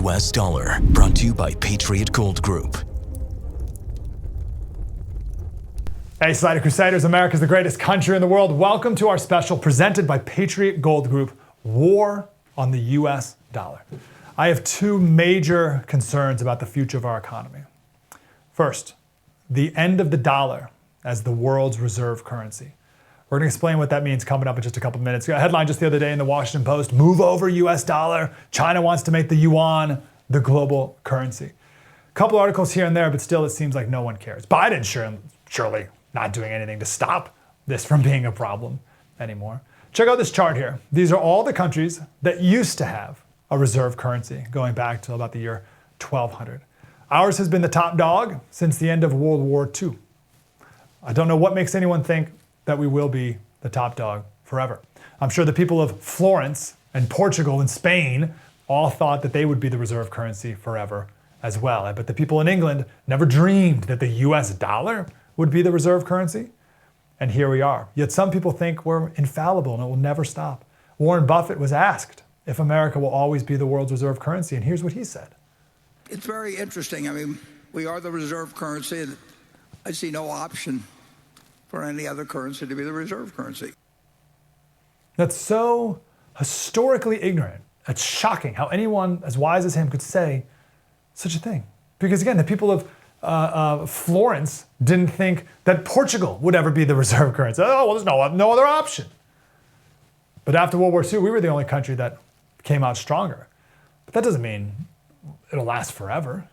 U.S. dollar, brought to you by Patriot Gold Group. Hey, Slater Crusaders, America's the greatest country in the world. Welcome to our special presented by Patriot Gold Group, War on the U.S. dollar. I have two major concerns about the future of our economy. First, the end of the dollar as the world's reserve currency. We're going to explain what that means coming up in just a couple of minutes. A headline just the other day in the Washington Post, move over U.S. dollar. China wants to make the yuan the global currency. A couple articles here and there, but still it seems like no one cares. Biden surely not doing anything to stop this from being a problem anymore. Check out this chart here. These are all the countries that used to have a reserve currency going back to about the year 1200. Ours has been the top dog since the end of World War II. I don't know what makes anyone think that we will be the top dog forever. I'm sure the people of Florence and Portugal and Spain all thought that they would be the reserve currency forever as well. I bet the people in England never dreamed that the US dollar would be the reserve currency. And here we are. Yet some people think we're infallible and it will never stop. Warren Buffett was asked if America will always be the world's reserve currency, and here's what he said. It's very interesting. I mean, we are the reserve currency, and I see no option for any other currency to be the reserve currency. That's so historically ignorant. It's shocking how anyone as wise as him could say such a thing. Because again, the people of Florence didn't think that Portugal would ever be the reserve currency. Oh, well, there's no other option. But after World War II, we were the only country that came out stronger. But that doesn't mean it'll last forever.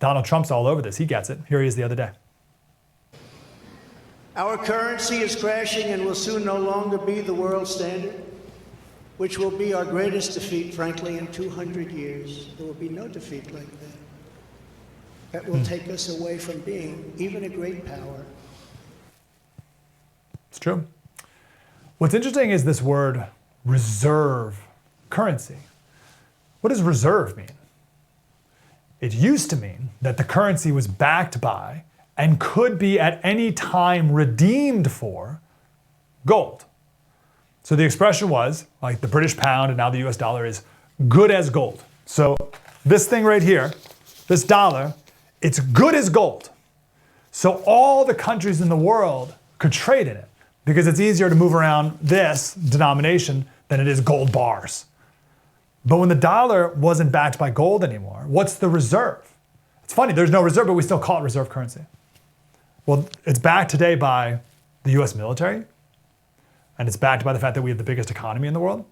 Donald Trump's all over this. He gets it. Here he is the other day. Our currency is crashing and will soon no longer be the world standard, which will be our greatest defeat, frankly, in 200 years. There will be no defeat like that. That will take us away from being even a great power. It's true. What's interesting is this word reserve currency. What does reserve mean? It used to mean that the currency was backed by and could be at any time redeemed for gold. So the expression was, like the British pound and now the US dollar is good as gold. So this thing right here, this dollar, it's good as gold. So all the countries in the world could trade in it because it's easier to move around this denomination than it is gold bars. But when the dollar wasn't backed by gold anymore, what's the reserve? It's funny, there's no reserve, but we still call it reserve currency. Well, it's backed today by the US military, and it's backed by the fact that we have the biggest economy in the world,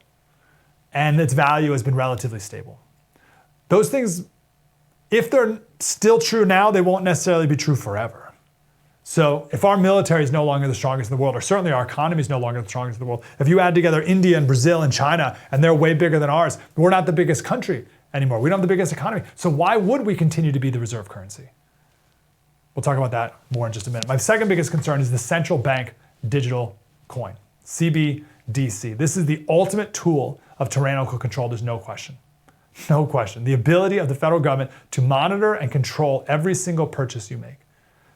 and its value has been relatively stable. Those things, if they're still true now, they won't necessarily be true forever. So if our military is no longer the strongest in the world, or certainly our economy is no longer the strongest in the world, if you add together India and Brazil and China, and they're way bigger than ours, we're not the biggest country anymore. We don't have the biggest economy. So why would we continue to be the reserve currency? We'll talk about that more in just a minute. My second biggest concern is the Central Bank Digital Coin, CBDC. This is the ultimate tool of tyrannical control, there's no question. No question. The ability of the federal government to monitor and control every single purchase you make.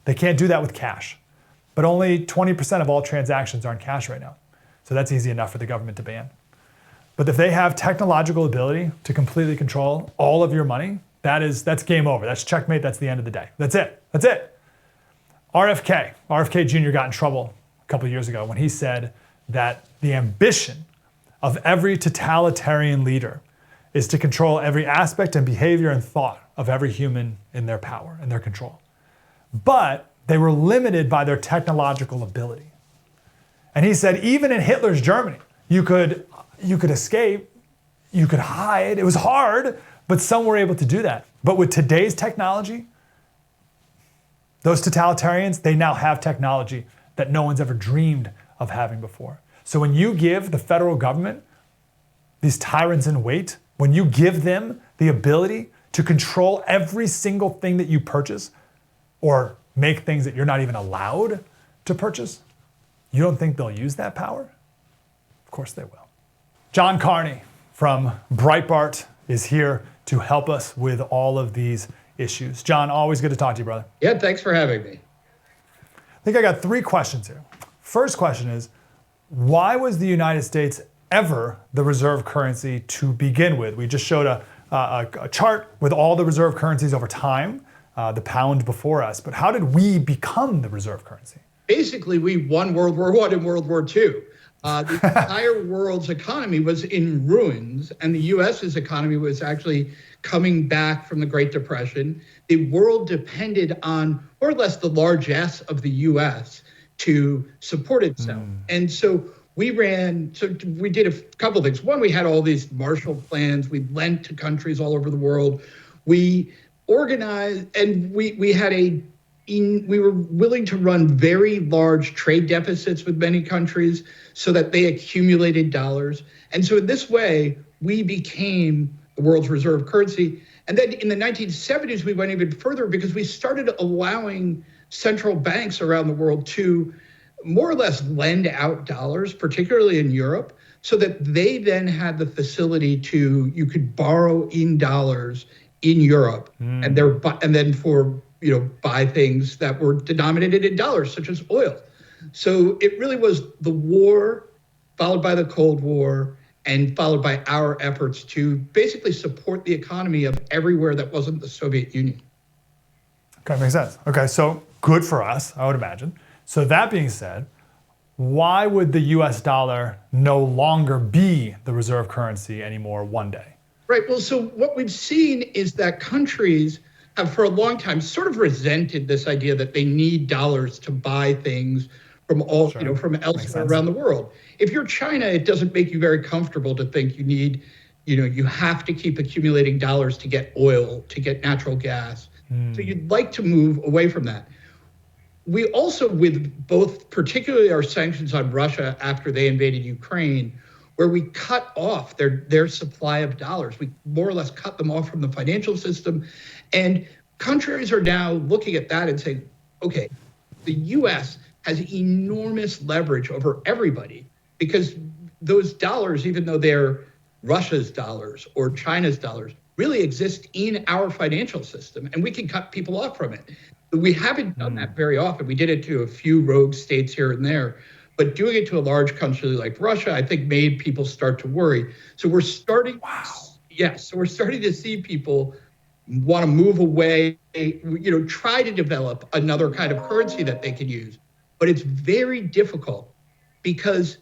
They can't do that with cash, but only 20% of all transactions are in cash right now. So that's easy enough for the government to ban. But if they have technological ability to completely control all of your money, that's game over. That's checkmate. That's the end of the day. That's it. That's it. RFK Jr. got in trouble a couple of years ago when he said that the ambition of every totalitarian leader is to control every aspect and behavior and thought of every human in their power and their control. But they were limited by their technological ability. And he said, even in Hitler's Germany, you could escape, you could hide. It was hard, but some were able to do that. But with today's technology, those totalitarians, they now have technology that no one's ever dreamed of having before. So when you give the federal government, these tyrants in wait, when you give them the ability to control every single thing that you purchase or make things that you're not even allowed to purchase, you don't think they'll use that power? Of course they will. John Carney from Breitbart is here to help us with all of these issues. John, always good to talk to you, brother. Yeah, thanks for having me. I think I got three questions here. First question is, why was the United States ever the reserve currency to begin with? We just showed a chart with all the reserve currencies over time, the pound before us. But how did we become the reserve currency? Basically, we won World War I and World War II. The entire world's economy was in ruins, and the U.S.'s economy was actually coming back from the Great Depression. The world depended on more or less the largesse of the U.S. to support itself. And so we did a couple of things. One, we had all these Marshall Plans. We lent to countries all over the world. We organized, and we were willing to run very large trade deficits with many countries so that they accumulated dollars. And so in this way, we became the world's reserve currency. And then in the 1970s, we went even further because we started allowing central banks around the world to more or less lend out dollars, particularly in Europe, so that they then had the facility you could borrow in dollars in Europe and then for buy things that were denominated in dollars, such as oil. So it really was the war, followed by the Cold War, and followed by our efforts to basically support the economy of everywhere that wasn't the Soviet Union. Okay, makes sense. Okay, so good for us, I would imagine. So that being said, why would the US dollar no longer be the reserve currency anymore one day? Right, well, so what we've seen is that countries have for a long time sort of resented this idea that they need dollars to buy things from from elsewhere around the world. If you're China, it doesn't make you very comfortable to think you have to keep accumulating dollars to get oil, to get natural gas. So you'd like to move away from that. We also, with both particularly our sanctions on Russia after they invaded Ukraine, where we cut off their supply of dollars. We more or less cut them off from the financial system. And countries are now looking at that and saying, okay, the US has enormous leverage over everybody because those dollars, even though they're Russia's dollars or China's dollars, really exist in our financial system, and we can cut people off from it. We haven't done that very often. We did it to a few rogue states here and there, but doing it to a large country like Russia, I think made people start to worry. So we're starting, so we're starting to see people want to move away, try to develop another kind of currency that they can use. But it's very difficult because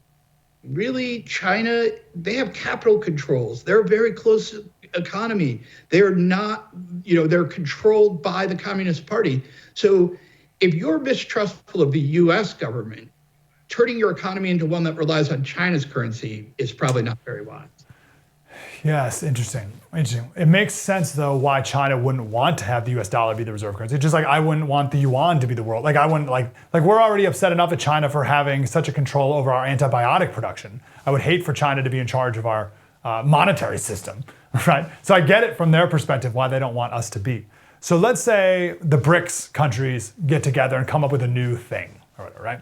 really China, they have capital controls. They're a very close economy. They're not, they're controlled by the Communist Party. So if you're mistrustful of the US government, turning your economy into one that relies on China's currency is probably not very wise. Yes, interesting. It makes sense, though, why China wouldn't want to have the US dollar be the reserve currency. Just like I wouldn't want the yuan to be the world. Like I wouldn't like we're already upset enough at China for having such a control over our antibiotic production. I would hate for China to be in charge of our monetary system, right? So I get it from their perspective why they don't want us to be. So let's say the BRICS countries get together and come up with a new thing, or whatever, right?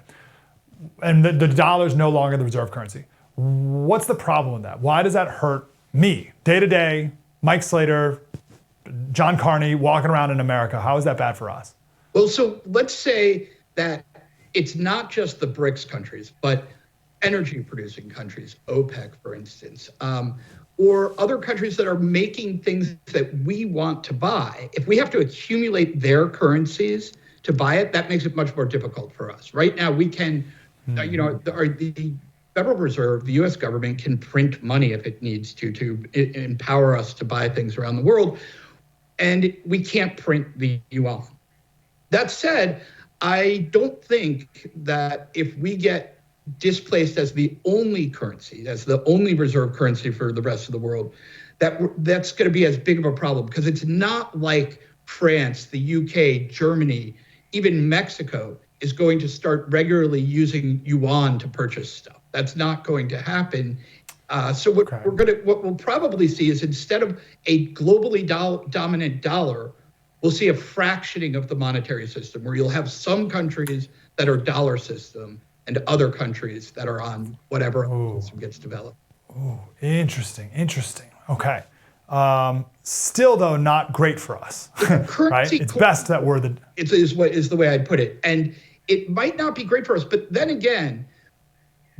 And the dollar's no longer the reserve currency. What's the problem with that? Why does that hurt me, day to day, Mike Slater, John Carney, walking around in America? How is that bad for us? Well, so let's say that it's not just the BRICS countries, but energy producing countries, OPEC, for instance, or other countries that are making things that we want to buy. If we have to accumulate their currencies to buy it, that makes it much more difficult for us. Right now, we can, the Federal Reserve, the US government can print money if it needs to empower us to buy things around the world. And we can't print the yuan. That said, I don't think that if we get displaced as the only currency, as the only reserve currency for the rest of the world, that's going to be as big of a problem, because it's not like France, the UK, Germany, even Mexico is going to start regularly using yuan to purchase stuff. That's not going to happen. So what we'll probably see is, instead of a globally dominant dollar, we'll see a fractioning of the monetary system, where you'll have some countries that are dollar system and other countries that are on whatever system gets developed. Oh, interesting. Okay. Still, though, not great for us. Right? It's best that we're the... Is the way I'd put it. And it might not be great for us, but then again,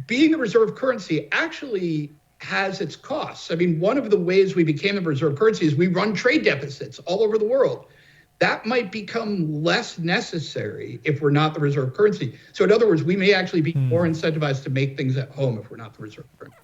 being the reserve currency actually has its costs. I mean, one of the ways we became the reserve currency is we run trade deficits all over the world. That might become less necessary if we're not the reserve currency. So in other words, we may actually be more incentivized to make things at home if we're not the reserve currency.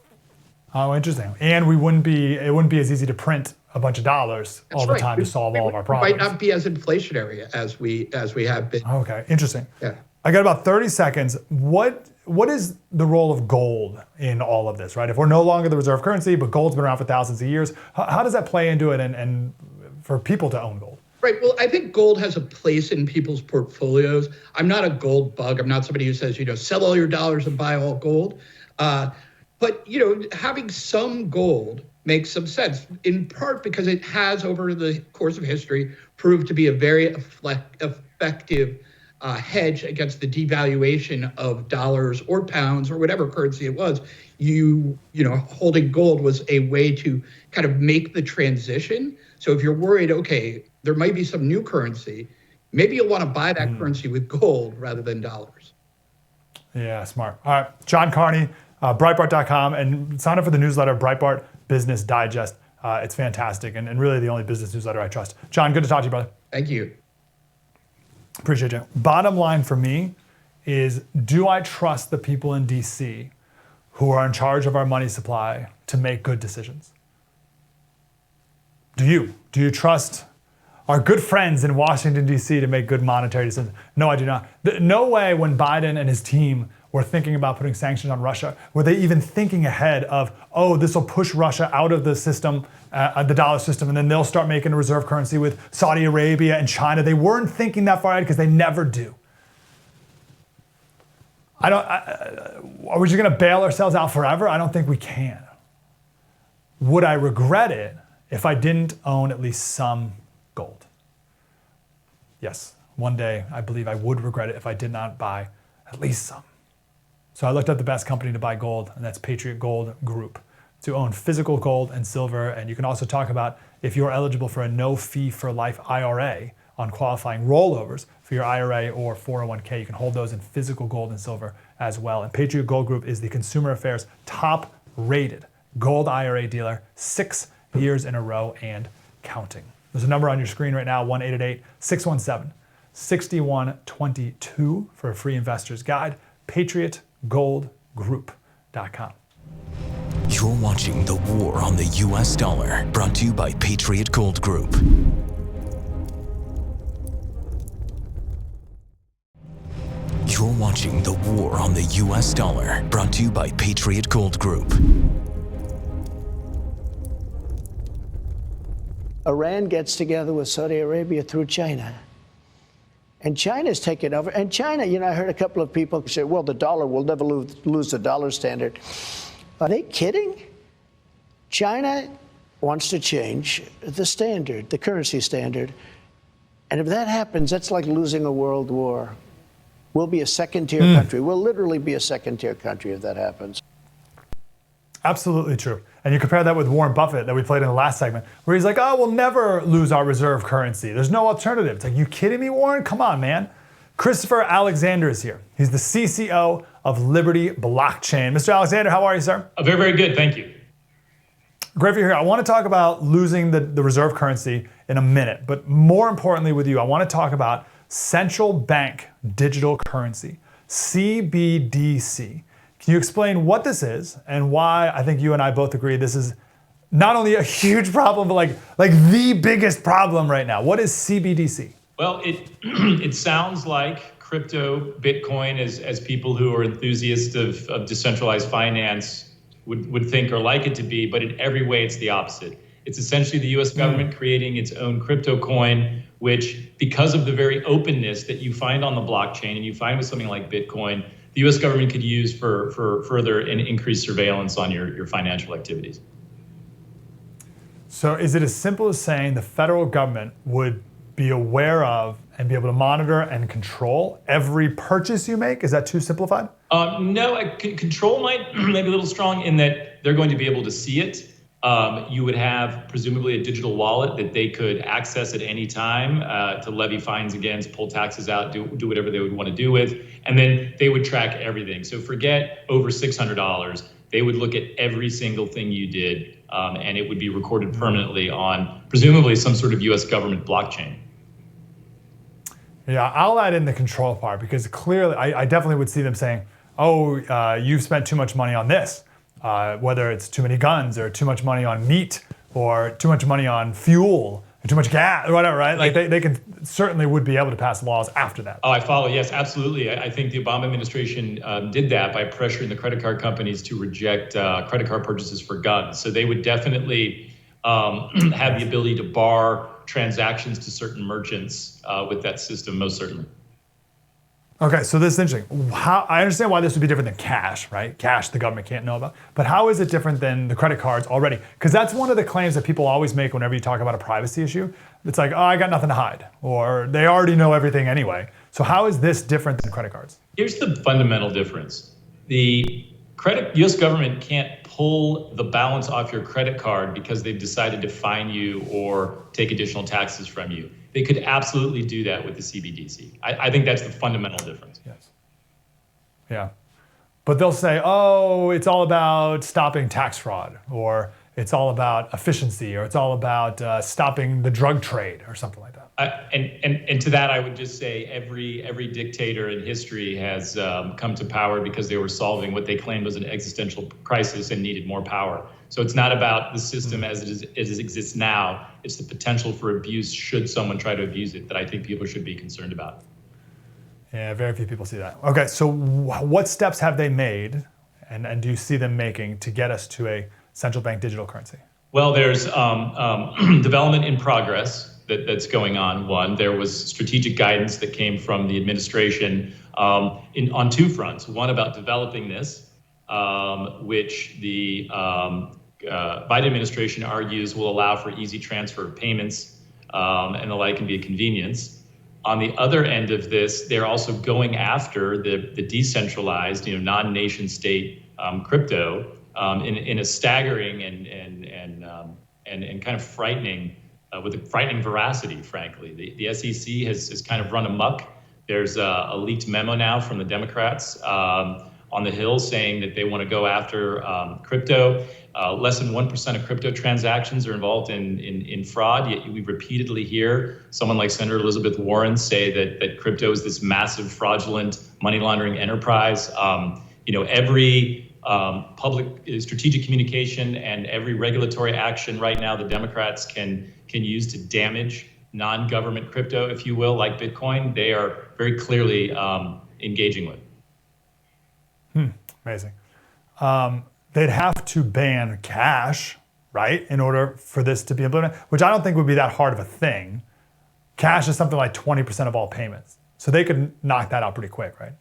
Oh, interesting. And it wouldn't be as easy to print a bunch of dollars all the time to solve all of our problems. Might not be as inflationary as we have been. Okay, interesting. Yeah. I got about 30 seconds. What is the role of gold in all of this, right? If we're no longer the reserve currency, but gold's been around for thousands of years, how does that play into it and for people to own gold? Right. Well, I think gold has a place in people's portfolios. I'm not a gold bug. I'm not somebody who says, sell all your dollars and buy all gold. But, having some gold makes some sense, in part because it has, over the course of history, proved to be a very effective hedge against the devaluation of dollars or pounds or whatever currency it was. Holding gold was a way to kind of make the transition. So if you're worried, okay, there might be some new currency, maybe you'll want to buy that currency with gold rather than dollars. Yeah, smart. All right, John Carney, Breitbart.com, and sign up for the newsletter, Breitbart Business Digest. It's fantastic and really the only business newsletter I trust. John, good to talk to you, brother. Thank you. Appreciate you. Bottom line for me is, do I trust the people in DC who are in charge of our money supply to make good decisions? Do you? Do you trust our good friends in Washington, D.C. to make good monetary decisions? No, I do not. No way when Biden and his team were thinking about putting sanctions on Russia, were they even thinking ahead of, this will push Russia out of the system, the dollar system, and then they'll start making a reserve currency with Saudi Arabia and China. They weren't thinking that far ahead because they never do. Are we just going to bail ourselves out forever? I don't think we can. Would I regret it if I didn't own at least some gold? Yes, one day I believe I would regret it if I did not buy at least some. So I looked up the best company to buy gold, and that's Patriot Gold Group, to own physical gold and silver. And you can also talk about if you're eligible for a no fee for life IRA on qualifying rollovers for your IRA or 401k. You can hold those in physical gold and silver as well. And Patriot Gold Group is the Consumer Affairs top rated gold IRA dealer 6 years in a row and counting. There's a number on your screen right now, 1-888-617-6122 for a free investor's guide. PatriotGoldGroup.com. You're watching The War on the U.S. Dollar, brought to you by Patriot Gold Group. You're watching The War on the U.S. Dollar, brought to you by Patriot Gold Group. Iran gets together with Saudi Arabia through China. And China's taken over. And China, I heard a couple of people say, well, the dollar will never lose the dollar standard. Are they kidding? China wants to change the standard, the currency standard. And if that happens, that's like losing a world war. We'll be a second-tier country. We'll literally be a second-tier country if that happens. Absolutely true. And you compare that with Warren Buffett that we played in the last segment, where he's like, we'll never lose our reserve currency. There's no alternative. It's like, you kidding me, Warren? Come on, man. Christopher Alexander is here. He's the CCO of Liberty Blockchain. Mr. Alexander, how are you, sir? Very, very good. Thank you. Great for you here. I want to talk about losing the reserve currency in a minute, but more importantly with you, I want to talk about Central Bank Digital Currency, CBDC. Can you explain what this is and why I think you and I both agree this is not only a huge problem, but like the biggest problem right now? What is CBDC? Well, it sounds like crypto, Bitcoin, as people who are enthusiasts of decentralized finance would think or like it to be, but in every way it's the opposite. It's essentially the US government creating its own crypto coin, which, because of the very openness that you find on the blockchain and you find with something like Bitcoin, the US government could use for further and increased surveillance on your financial activities. So is it as simple as saying the federal government would be aware of and be able to monitor and control every purchase you make? Is that too simplified? No, control might be a little strong in that they're going to be able to see it. You would have presumably a digital wallet that they could access at any time to levy fines against, pull taxes out, do whatever they would want to do with. And then they would track everything. So forget over $600. They would look at every single thing you did, and it would be recorded permanently on presumably some sort of U.S. government blockchain. Yeah, I'll add in the control part because clearly I definitely would see them saying, oh, you've spent too much money on this, whether it's too many guns or too much money on meat or too much money on fuel or too much gas or whatever, right? Like they can certainly would be able to pass laws after that. Oh, I follow. Yes, absolutely. I think the Obama administration did that by pressuring the credit card companies to reject credit card purchases for guns. So they would definitely have the ability to bar transactions to certain merchants with that system, most certainly. Okay, so this is interesting. I understand why this would be different than cash, right? Cash the government can't know about. But how is it different than the credit cards already? Because that's one of the claims that people always make whenever you talk about a privacy issue. It's like, oh, I got nothing to hide, or they already know everything anyway. So how is this different than credit cards? Here's the fundamental difference. The U.S. government can't pull the balance off your credit card because they've decided to fine you or take additional taxes from you. They could absolutely do that with the CBDC. I think that's the fundamental difference. Yes. Yeah. But they'll say, oh, it's all about stopping tax fraud, or it's all about efficiency, or it's all about stopping the drug trade, or something like that. And to that, I would just say every dictator in history has come to power because they were solving what they claimed was an existential crisis and needed more power. So it's not about the system as it exists now. It's the potential for abuse should someone try to abuse it that I think people should be concerned about. Yeah, very few people see that. Okay, so what steps have they made, and do you see them making to get us to a central bank digital currency? Well, there's development in progress that's going on. One, there was strategic guidance that came from the administration on two fronts. One about developing this, which the Biden administration argues will allow for easy transfer of payments and the like, and be a convenience. On the other end of this, they're also going after the decentralized, non-nation state crypto in a staggering and kind of frightening, with a frightening veracity, frankly. The SEC has kind of run amok. There's a leaked memo now from the Democrats on the Hill saying that they want to go after crypto. Less than 1% of crypto transactions are involved in fraud, yet we repeatedly hear someone like Senator Elizabeth Warren say that crypto is this massive fraudulent money laundering enterprise. Every public strategic communication and every regulatory action right now the Democrats can use to damage non-government crypto, if you will, like Bitcoin, they are very clearly engaging with. Amazing. They'd have to ban cash, right, in order for this to be implemented, which I don't think would be that hard of a thing. Cash is something like 20% of all payments. So they could knock that out pretty quick, right?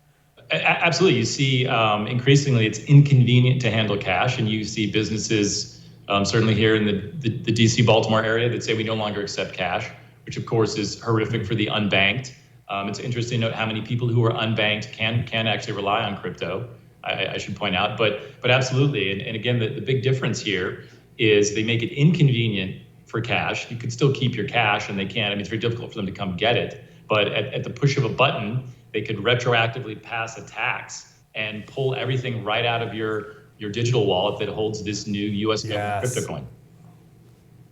Absolutely. You see, increasingly, it's inconvenient to handle cash, and you see businesses, certainly here in the DC, Baltimore area, that say we no longer accept cash, which of course is horrific for the unbanked. It's interesting to note how many people who are unbanked can actually rely on crypto. I should point out, but absolutely. And again, the big difference here is they make it inconvenient for cash. You could still keep your cash, and they can't. I mean, it's very difficult for them to come get it. But at the push of a button, they could retroactively pass a tax and pull everything right out of your digital wallet that holds this new U.S. government crypto coin.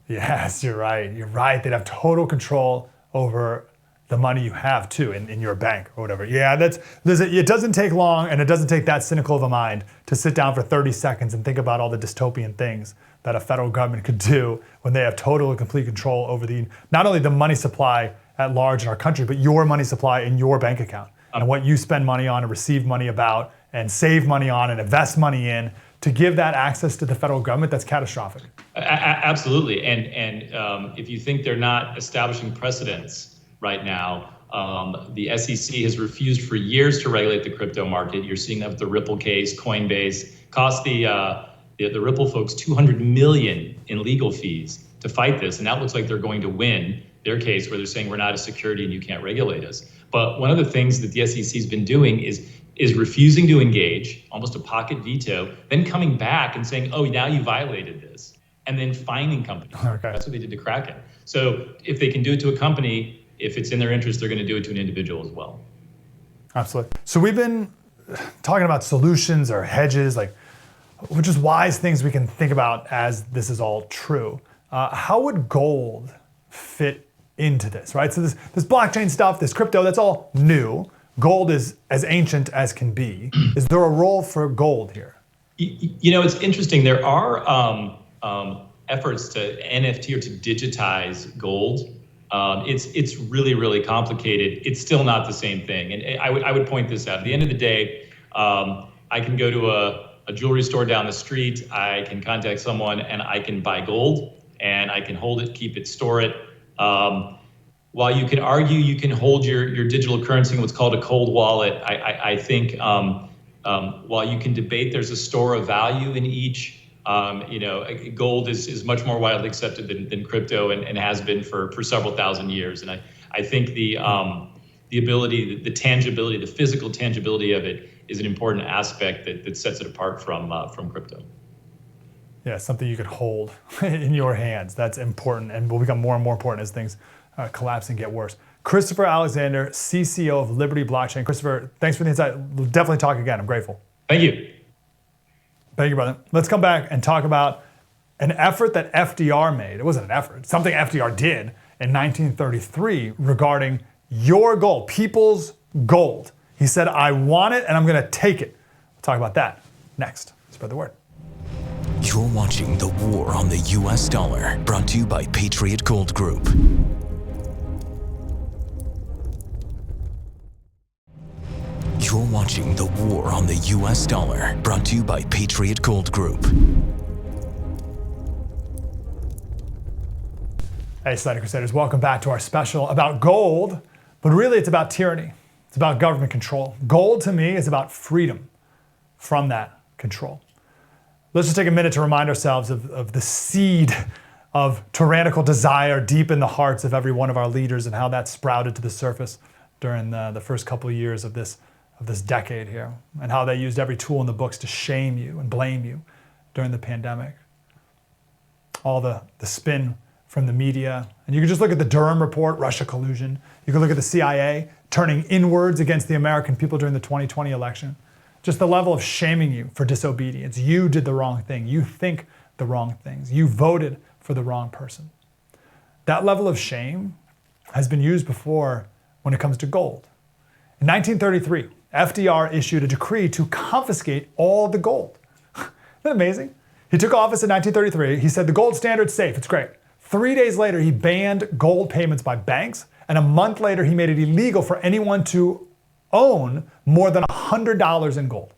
Yes, you're right. You're right. They'd have total control over the money you have too in your bank or whatever. Yeah, it doesn't take long, and it doesn't take that cynical of a mind to sit down for 30 seconds and think about all the dystopian things that a federal government could do when they have total and complete control over not only the money supply at large in our country, but your money supply in your bank account and what you spend money on and receive money about and save money on and invest money in. To give that access to the federal government, that's catastrophic. Absolutely. And if you think they're not establishing precedents right now, the SEC has refused for years to regulate the crypto market. You're seeing that with the Ripple case. Coinbase cost the Ripple folks $200 million in legal fees to fight this, and that looks like they're going to win their case, where they're saying we're not a security and you can't regulate us. But one of the things that the SEC has been doing is refusing to engage, almost a pocket veto, then coming back and saying, oh, now you violated this. and then fining companies. Okay. That's what they did to Kraken. So if they can do it to a company, if it's in their interest, they're going to do it to an individual as well. Absolutely. So we've been talking about solutions or hedges, like which is wise things we can think about as this is all true. How would gold fit into this, right? So this blockchain stuff, this crypto, that's all new. Gold is as ancient as can be. Is there a role for gold here? You know, it's interesting. There are efforts to NFT or to digitize gold. It's really, really complicated. It's still not the same thing. And I would point this out. At the end of the day, I can go to a jewelry store down the street. I can contact someone and I can buy gold and I can hold it, keep it, store it. While you can argue you can hold your digital currency in what's called a cold wallet, I think while you can debate there's a store of value in each, gold is much more widely accepted than crypto and has been for several thousand years. And I think the ability, the tangibility, the physical tangibility of it is an important aspect that sets it apart from crypto. Yeah, something you could hold in your hands. That's important and will become more and more important as things collapse and get worse. Christopher Alexander, CCO of Liberty Blockchain. Christopher, thanks for the insight. We'll definitely talk again. I'm grateful. Thank you. Thank you, brother. Let's come back and talk about an effort that FDR made. It wasn't an effort. Something FDR did in 1933 regarding your gold, people's gold. He said, I want it and I'm going to take it. We'll talk about that next. Spread the word. You're watching The War on the U.S. Dollar, brought to you by Patriot Gold Group. You're watching The War on the U.S. Dollar, brought to you by Patriot Gold Group. Hey, Slater Crusaders, welcome back to our special about gold, but really it's about tyranny. It's about government control. Gold, to me, is about freedom from that control. Let's just take a minute to remind ourselves of the seed of tyrannical desire deep in the hearts of every one of our leaders and how that sprouted to the surface during the first couple of years of this decade here, and how they used every tool in the books to shame you and blame you during the pandemic. All the spin from the media. And you can just look at the Durham report, Russia collusion. You can look at the CIA turning inwards against the American people during the 2020 election. Just the level of shaming you for disobedience. You did the wrong thing. You think the wrong things. You voted for the wrong person. That level of shame has been used before when it comes to gold. In 1933, FDR issued a decree to confiscate all the gold. Isn't that amazing? He took office in 1933. He said the gold standard's safe, it's great. 3 days later, he banned gold payments by banks, and a month later, he made it illegal for anyone to own more than $100 in gold.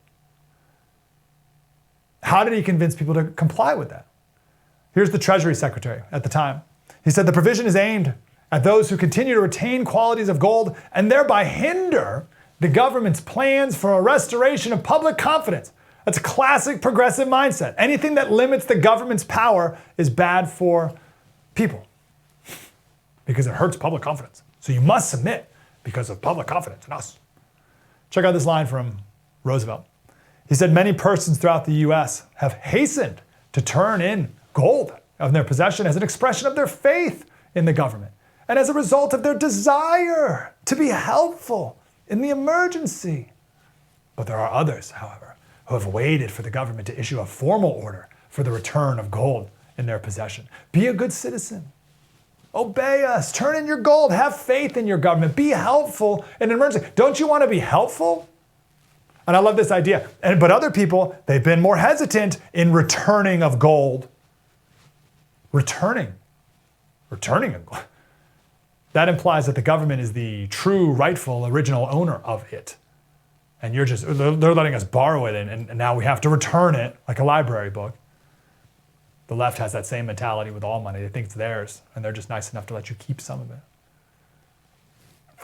How did he convince people to comply with that? Here's the Treasury Secretary at the time. He said the provision is aimed at those who continue to retain qualities of gold and thereby hinder the government's plans for a restoration of public confidence. That's a classic progressive mindset. Anything that limits the government's power is bad for people because it hurts public confidence. So you must submit because of public confidence in us. Check out this line from Roosevelt. He said, many persons throughout the U.S. have hastened to turn in gold of their possession as an expression of their faith in the government and as a result of their desire to be helpful in the emergency. But there are others, however, who have waited for the government to issue a formal order for the return of gold in their possession. Be a good citizen. Obey us. Turn in your gold. Have faith in your government. Be helpful in an emergency. Don't you want to be helpful? And I love this idea. But other people, they've been more hesitant in returning of gold. Returning of gold. That implies that the government is the true, rightful, original owner of it. And they're letting us borrow it, and now we have to return it like a library book. The left has that same mentality with all money. They think it's theirs, and they're just nice enough to let you keep some of it.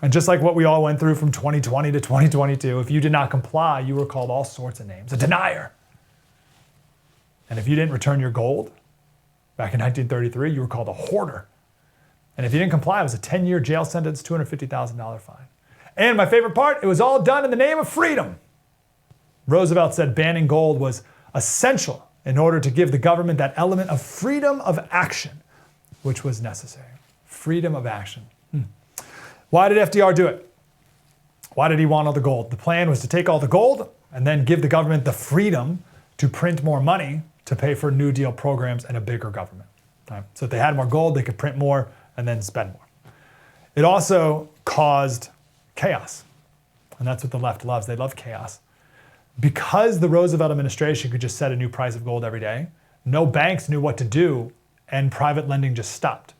And just like what we all went through from 2020 to 2022, if you did not comply, you were called all sorts of names. A denier. And if you didn't return your gold, back in 1933, you were called a hoarder. And if you didn't comply, it was a 10-year jail sentence, $250,000 fine. And my favorite part, it was all done in the name of freedom. Roosevelt said banning gold was essential in order to give the government that element of freedom of action, which was necessary. Freedom of action. Why did FDR do it? Why did he want all the gold? The plan was to take all the gold and then give the government the freedom to print more money to pay for New Deal programs and a bigger government. Right? So if they had more gold, they could print more and then spend more. It also caused chaos. And that's what the left loves. They love chaos. Because the Roosevelt administration could just set a new price of gold every day, no banks knew what to do, and private lending just stopped.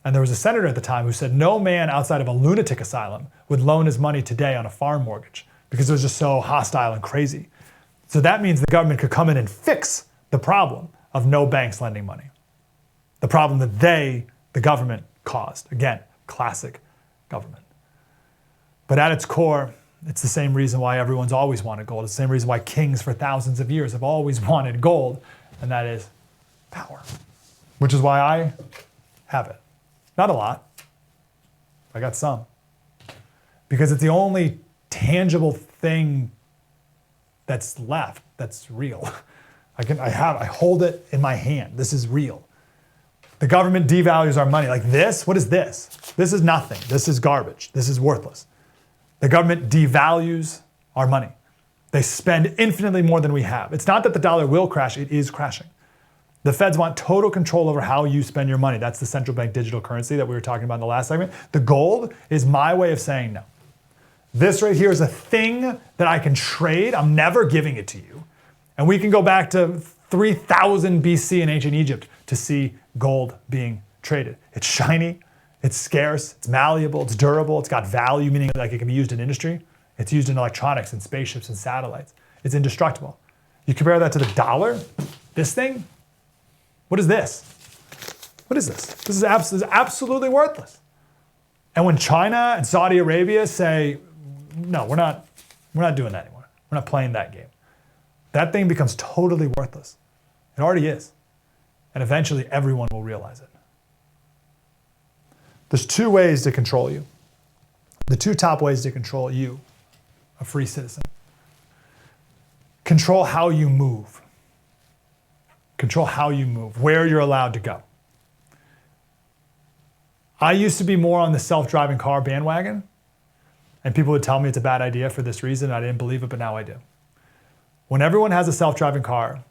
And there was a senator at the time who said no man outside of a lunatic asylum would loan his money today on a farm mortgage because it was just so hostile and crazy. So that means the government could come in and fix the problem of no banks lending money. The problem that the government, caused. Again, classic government. But at its core, it's the same reason why everyone's always wanted gold. It's the same reason why kings for thousands of years have always wanted gold, and that is power. Which is why I have it. Not a lot. I got some. Because it's the only tangible thing that's left that's real. I hold it in my hand. This is real. The government devalues our money. Like this, what is this? This is nothing. This is garbage. This is worthless. The government devalues our money. They spend infinitely more than we have. It's not that the dollar will crash, it is crashing. The feds want total control over how you spend your money. That's the central bank digital currency that we were talking about in the last segment. The gold is my way of saying no. This right here is a thing that I can trade. I'm never giving it to you. And we can go back to 3000 BC in ancient Egypt to see gold being traded. It's shiny, it's scarce, it's malleable, it's durable, it's got value, meaning like it can be used in industry. It's used in electronics and spaceships and satellites. It's indestructible. You compare that to the dollar, this thing, what is this? What is this? This is absolutely worthless. And when China and Saudi Arabia say, no, we're not doing that anymore. We're not playing that game. That thing becomes totally worthless. It already is. And eventually everyone will realize it. There's two ways to control you. The two top ways to control you, a free citizen. Control how you move. Control how you move, where you're allowed to go. I used to be more on the self-driving car bandwagon, and people would tell me it's a bad idea for this reason. I didn't believe it, but now I do. When everyone has a self-driving car,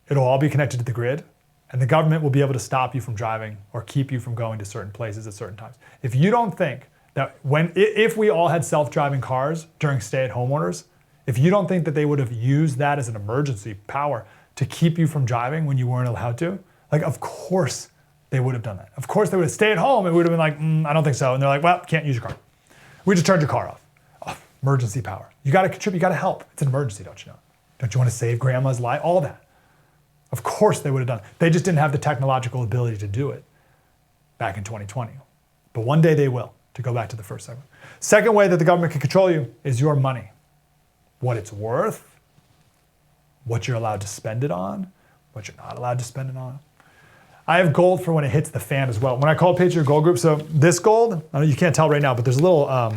it'll all be connected to the grid, and the government will be able to stop you from driving or keep you from going to certain places at certain times. If you don't think that if we all had self-driving cars during stay-at-home orders, if you don't think that they would have used that as an emergency power to keep you from driving when you weren't allowed to, like, of course they would have done that. Of course they would have stayed at home and would have been like, I don't think so. And they're like, well, can't use your car. We just turned your car off. Oh, emergency power. You got to contribute, you got to help. It's an emergency, don't you know? Don't you want to save grandma's life? All that. Of course they would have done it. They just didn't have the technological ability to do it back in 2020. But one day they will, to go back to the first segment. Second way that the government can control you is your money. What it's worth, what you're allowed to spend it on, what you're not allowed to spend it on. I have gold for when it hits the fan as well. When I call Patriot Gold Group, so this gold, I know you can't tell right now, but there's a little,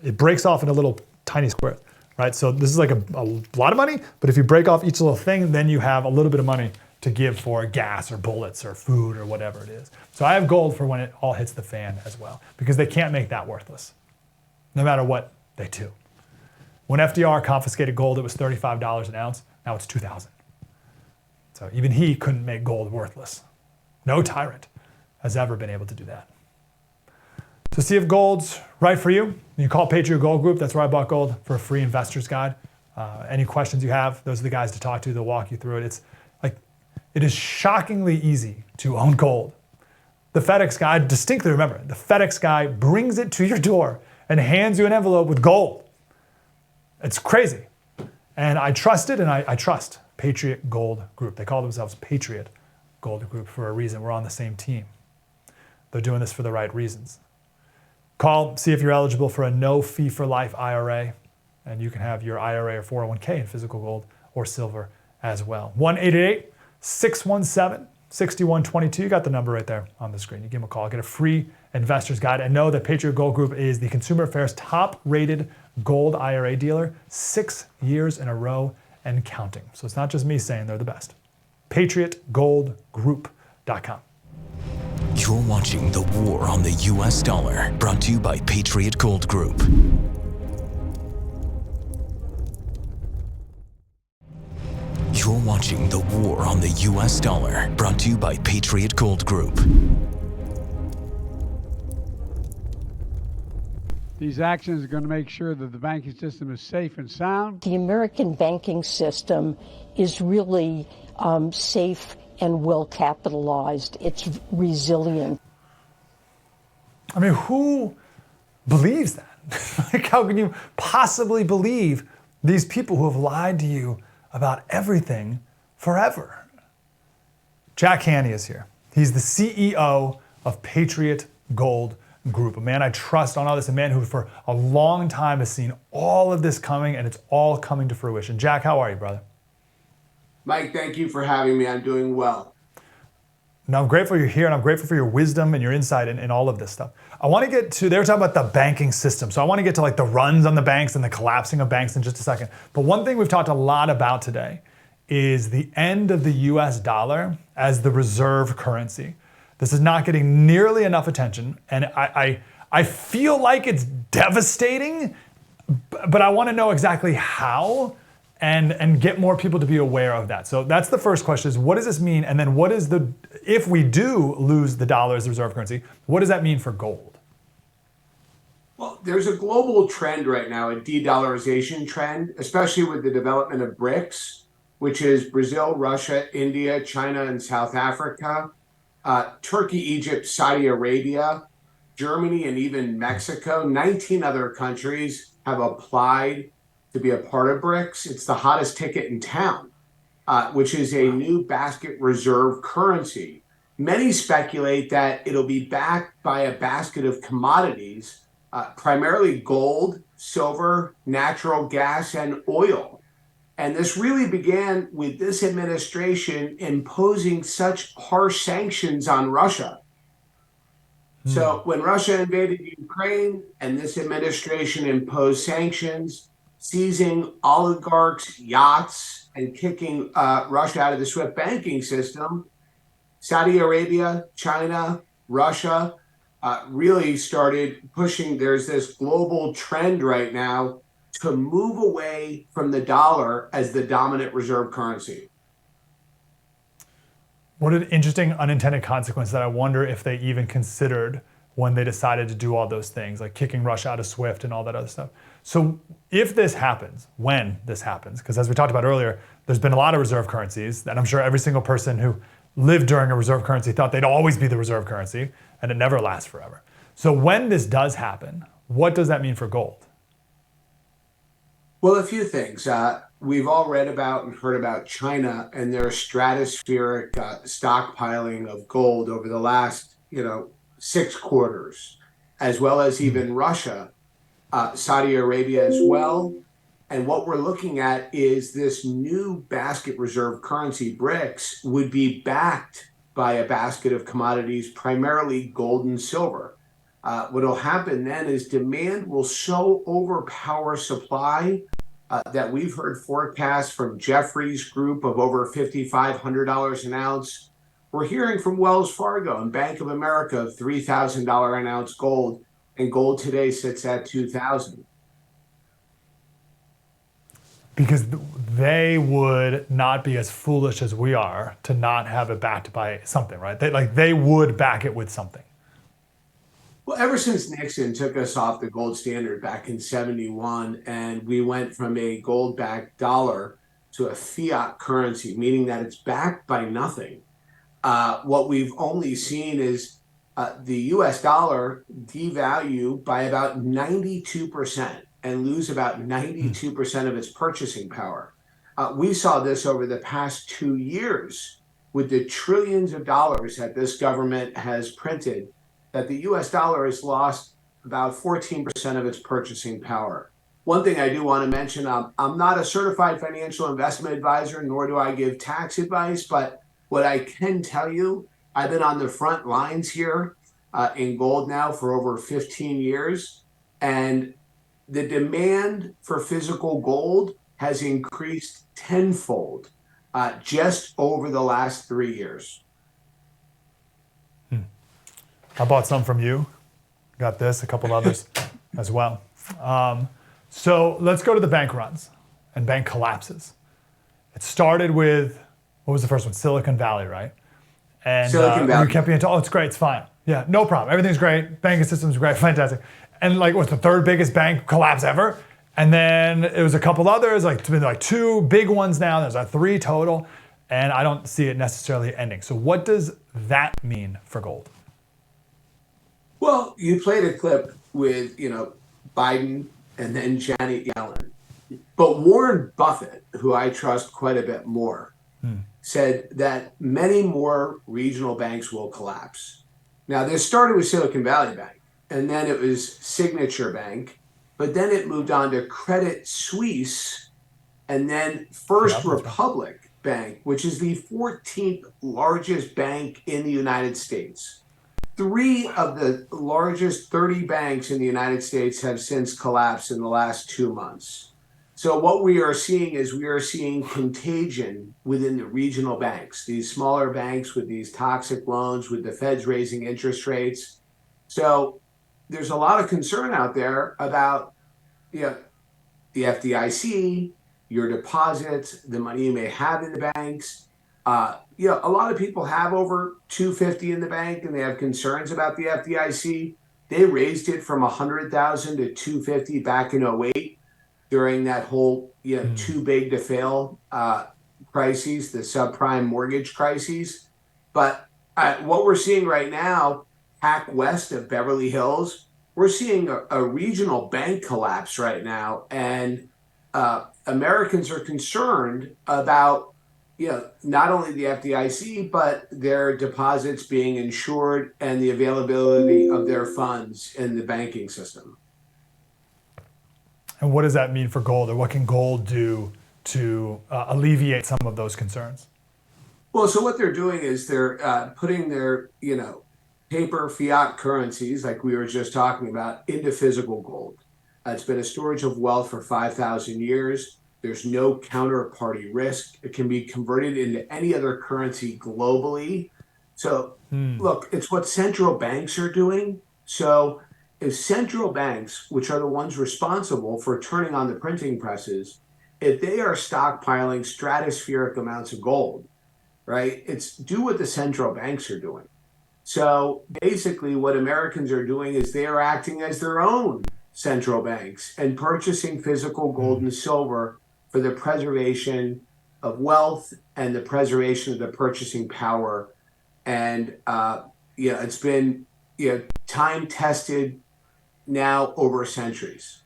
it breaks off into little tiny squares, right? So this is like a lot of money, but if you break off each little thing, then you have a little bit of money to give for gas or bullets or food or whatever it is. So I have gold for when it all hits the fan as well, because they can't make that worthless, no matter what they do. When FDR confiscated gold, it was $35 an ounce. Now it's $2,000. So even he couldn't make gold worthless. No tyrant has ever been able to do that. So see if gold's right for you. You call Patriot Gold Group. That's where I bought gold, for a free investor's guide. Any questions you have, those are the guys to talk to. They'll walk you through it. It is shockingly easy to own gold. The FedEx guy, distinctly remember, the FedEx guy brings it to your door and hands you an envelope with gold. It's crazy. And I trust it, and I trust Patriot Gold Group. They call themselves Patriot Gold Group for a reason. We're on the same team. They're doing this for the right reasons. Call, see if you're eligible for a no fee for life IRA, and you can have your IRA or 401k in physical gold or silver as well. 1-888-617-6122. You got the number right there on the screen. You give them a call, get a free investor's guide, and know that Patriot Gold Group is the Consumer Affairs top-rated gold IRA dealer 6 years in a row and counting. So it's not just me saying they're the best. patriotgoldgroup.com. You're watching The War on the U.S. Dollar, brought to you by Patriot Gold Group. You're watching The War on the U.S. Dollar, brought to you by Patriot Gold Group. These actions are going to make sure that the banking system is safe and sound. The American banking system is really safe and well capitalized. It's resilient. I mean, who believes that? Like, how can you possibly believe these people who have lied to you about everything forever? Jack Haney is here. He's the CEO of Patriot Gold Group, a man I trust on all this, a man who for a long time has seen all of this coming, and it's all coming to fruition. Jack, how are you, brother? Mike, thank you for having me. I'm doing well. Now, I'm grateful you're here, and I'm grateful for your wisdom and your insight in all of this stuff. I want to get to, they were talking about the banking system, so I want to get to like the runs on the banks and the collapsing of banks in just a second. But one thing we've talked a lot about today is the end of the US dollar as the reserve currency. This is not getting nearly enough attention, and I feel like it's devastating, but I want to know exactly how and get more people to be aware of that. So that's the first question, is what does this mean? And then what is the, if we do lose the dollar as the reserve currency, what does that mean for gold? Well, there's a global trend right now, a de-dollarization trend, especially with the development of BRICS, which is Brazil, Russia, India, China, and South Africa, Turkey, Egypt, Saudi Arabia, Germany, and even Mexico. 19 other countries have applied to be a part of BRICS. It's the hottest ticket in town, which is a new basket reserve currency. Many speculate that it'll be backed by a basket of commodities, primarily gold, silver, natural gas, and oil. And this really began with this administration imposing such harsh sanctions on Russia. So when Russia invaded Ukraine and this administration imposed sanctions, seizing oligarchs' yachts and kicking Russia out of the SWIFT banking system, Saudi Arabia, China, Russia really started pushing. There's this global trend right now to move away from the dollar as the dominant reserve currency. What an interesting unintended consequence that I wonder if they even considered when they decided to do all those things, like kicking Russia out of SWIFT and all that other stuff. So if this happens, when this happens, because as we talked about earlier, there's been a lot of reserve currencies, and I'm sure every single person who lived during a reserve currency thought they'd always be the reserve currency, and it never lasts forever. So when this does happen, what does that mean for gold? Well, a few things. We've all read about and heard about China and their stratospheric stockpiling of gold over the last, 6 quarters, as well as even Russia, Saudi Arabia as well. And what we're looking at is this new basket reserve currency, BRICS, would be backed by a basket of commodities, primarily gold and silver. What will happen then is demand will so overpower supply that we've heard forecasts from Jefferies Group of over $5,500 an ounce. We're hearing from Wells Fargo and Bank of America of $3,000 an ounce gold, and gold today sits at $2,000. Because they would not be as foolish as we are to not have it backed by something, right? They would back it with something. Well, ever since Nixon took us off the gold standard back in '71, and we went from a gold-backed dollar to a fiat currency, meaning that it's backed by nothing, what we've only seen is the US dollar devalue by about 92% and lose about 92% of its purchasing power. We saw this over the past 2 years with the trillions of dollars that this government has printed, that the US dollar has lost about 14% of its purchasing power. One thing I do want to mention, I'm not a certified financial investment advisor, nor do I give tax advice, but what I can tell you, I've been on the front lines here in gold now for over 15 years, and the demand for physical gold has increased tenfold. just over the last 3 years. I bought some from you. Got this, a couple others as well. So let's go to the bank runs and bank collapses. It started with, what was the first one? Silicon Valley, right? And Silicon Valley. you kept being told, oh, it's great, it's fine. Yeah, no problem. Everything's great. Banking system's great, fantastic. And like, what's the third biggest bank collapse ever? And then it was a couple others, like it's been like two big ones now. There's like three total, and I don't see it necessarily ending. So what does that mean for gold? Well, you played a clip with, Biden and then Janet Yellen. But Warren Buffett, who I trust quite a bit more, said that many more regional banks will collapse. Now, this started with Silicon Valley Bank, and then it was Signature Bank, but then it moved on to Credit Suisse, and then First Republic Bank, which is the 14th largest bank in the United States. 3 of the largest 30 banks in the United States have since collapsed in the last 2 months. So what we are seeing is contagion within the regional banks, these smaller banks with these toxic loans, with the feds raising interest rates. So there's a lot of concern out there about the FDIC, your deposits, the money you may have in the banks. A lot of people have over $250 in the bank, and they have concerns about the FDIC. They raised it from $100,000 to $250 back in 2008 during that whole too big to fail crises, the subprime mortgage crises. But what we're seeing right now, hack west of Beverly Hills, we're seeing a regional bank collapse right now, and Americans are concerned about not only the FDIC, but their deposits being insured and the availability of their funds in the banking system. And what does that mean for gold, or what can gold do to alleviate some of those concerns? Well, so what they're doing is they're putting their, paper fiat currencies, like we were just talking about, into physical gold. It's been a storage of wealth for 5,000 years. There's no counterparty risk. It can be converted into any other currency globally. So look, it's what central banks are doing. So if central banks, which are the ones responsible for turning on the printing presses, if they are stockpiling stratospheric amounts of gold, right, it's do what the central banks are doing. So basically what Americans are doing is they are acting as their own central banks and purchasing physical gold and silver for the preservation of wealth and the preservation of the purchasing power. And it's been time tested now over centuries.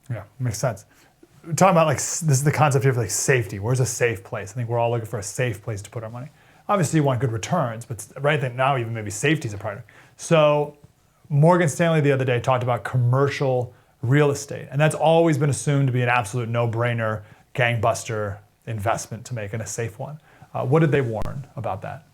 Yeah, makes sense. We're talking about this is the concept here of safety. Where's a safe place? I think we're all looking for a safe place to put our money. Obviously you want good returns, but right now even maybe safety is a priority. So Morgan Stanley the other day talked about commercial real estate, and that's always been assumed to be an absolute no-brainer, gangbuster investment to make, and a safe one. What did they warn about that?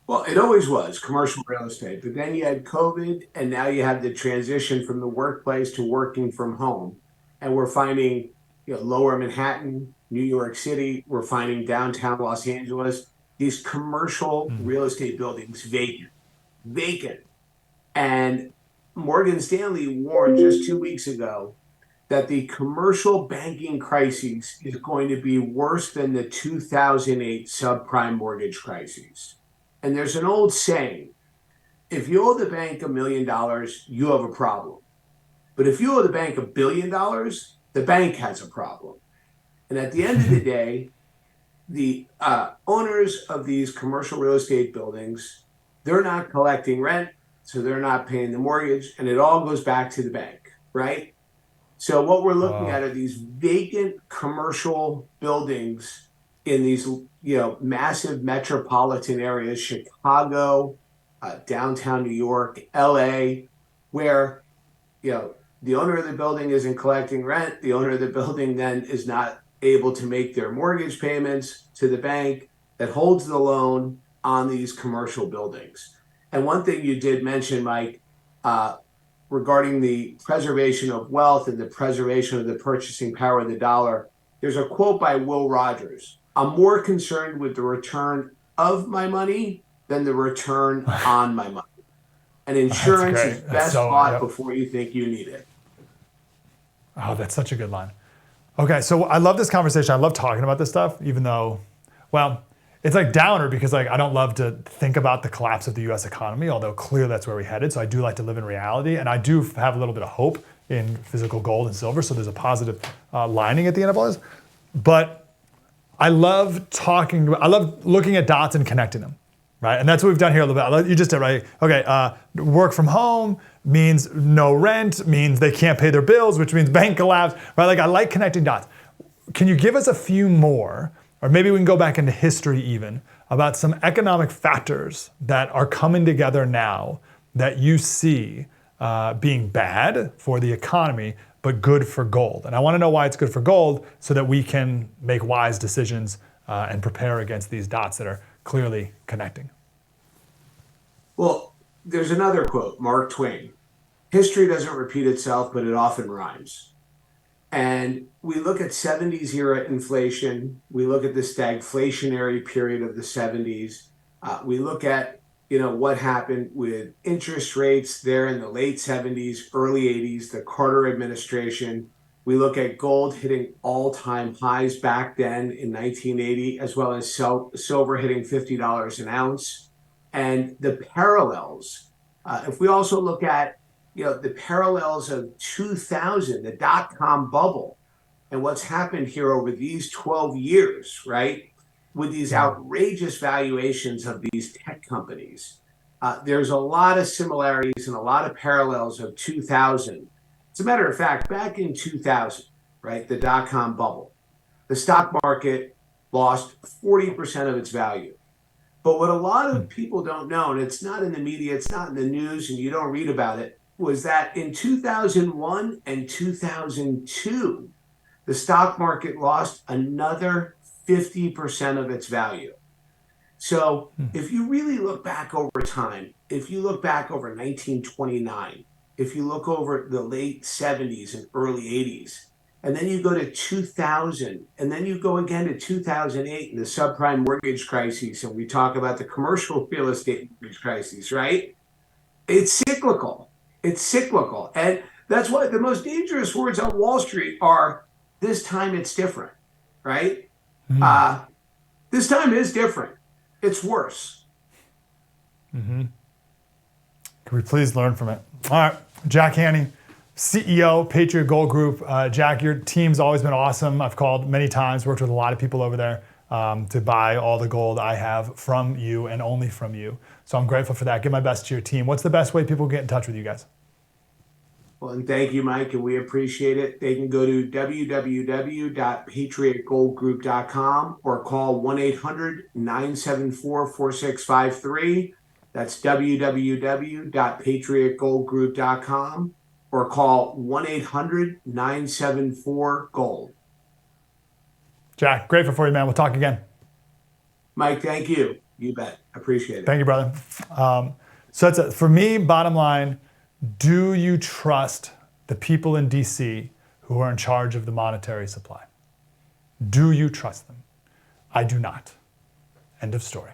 Well, it always was commercial real estate, but then you had COVID, and now you have the transition from the workplace to working from home. And we're finding lower Manhattan, New York City, we're finding downtown Los Angeles, these commercial real estate buildings vacant. And Morgan Stanley warned just 2 weeks ago that the commercial banking crisis is going to be worse than the 2008 subprime mortgage crisis. And there's an old saying, if you owe the bank $1 million, you have a problem. But if you owe the bank $1 billion, the bank has a problem. And at the end of the day, the owners of these commercial real estate buildings, they're not collecting rent, so they're not paying the mortgage, and it all goes back to the bank, right? So what we're looking at are these vacant commercial buildings in these, massive metropolitan areas, Chicago, downtown New York, LA, where, the owner of the building isn't collecting rent. The owner of the building then is not able to make their mortgage payments to the bank that holds the loan on these commercial buildings. And one thing you did mention, Mike, regarding the preservation of wealth and the preservation of the purchasing power of the dollar, There's a quote by Will Rogers. I'm more concerned with the return of my money than the return on my money. And insurance is best bought before you think you need it. Oh, that's such a good line. Okay, so I love this conversation. I love talking about this stuff, even though, well, it's like downer because like I don't love to think about the collapse of the U.S. economy, although clearly that's where we headed. So I do like to live in reality, and I do have a little bit of hope in physical gold and silver. So there's a positive lining at the end of all this. But I love looking at dots and connecting them, right? And that's what we've done here a little bit. You just did, right? Okay, work from home means no rent, means they can't pay their bills, which means bank collapse, right? Like I like connecting dots. Can you give us a few more, or maybe we can go back into history even, about some economic factors that are coming together now that you see being bad for the economy, but good for gold? And I want to know why it's good for gold so that we can make wise decisions and prepare against these dots that are clearly connecting. Well, there's another quote, Mark Twain. History doesn't repeat itself, but it often rhymes. And we look at 70s era inflation. We look at the stagflationary period of the 70s. We look at what happened with interest rates there in the late 70s, early 80s, the Carter administration. We look at gold hitting all-time highs back then in 1980, as well as silver hitting $50 an ounce. And the parallels, if we also look at the parallels of 2000, the dot-com bubble, and what's happened here over these 12 years, right? With these outrageous valuations of these tech companies. There's a lot of similarities and a lot of parallels of 2000. As a matter of fact, back in 2000, right, the dot-com bubble, the stock market lost 40% of its value. But what a lot of people don't know, and it's not in the media, it's not in the news, and you don't read about it, was that in 2001 and 2002, the stock market lost another 50% of its value. So if you really look back over time, if you look back over 1929, if you look over the late 70s and early 80s, and then you go to 2000, and then you go again to 2008 and the subprime mortgage crisis, and we talk about the commercial real estate mortgage crisis, right? It's cyclical. It's cyclical. And that's why the most dangerous words on Wall Street are, this time it's different, right? This time is different. It's worse. Can we please learn from it? All right, Jack Haney, CEO, Patriot Gold Group. Jack, your team's always been awesome. I've called many times, worked with a lot of people over there to buy all the gold I have from you and only from you. So I'm grateful for that. Give my best to your team. What's the best way people get in touch with you guys? Well, and thank you, Mike, and we appreciate it. They can go to www.patriotgoldgroup.com or call 1-800-974-4653. That's www.patriotgoldgroup.com or call 1-800-974-GOLD. Jack, grateful for you, man. We'll talk again. Mike, thank you. You bet. Appreciate it. Thank you, brother. So that's it. For me, bottom line, do you trust the people in DC who are in charge of the monetary supply? Do you trust them? I do not. End of story.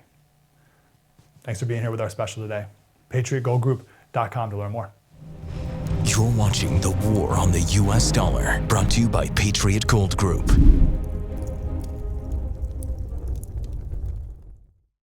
Thanks for being here with our special today. PatriotGoldGroup.com to learn more. You're watching The War on the U.S. Dollar, brought to you by Patriot Gold Group.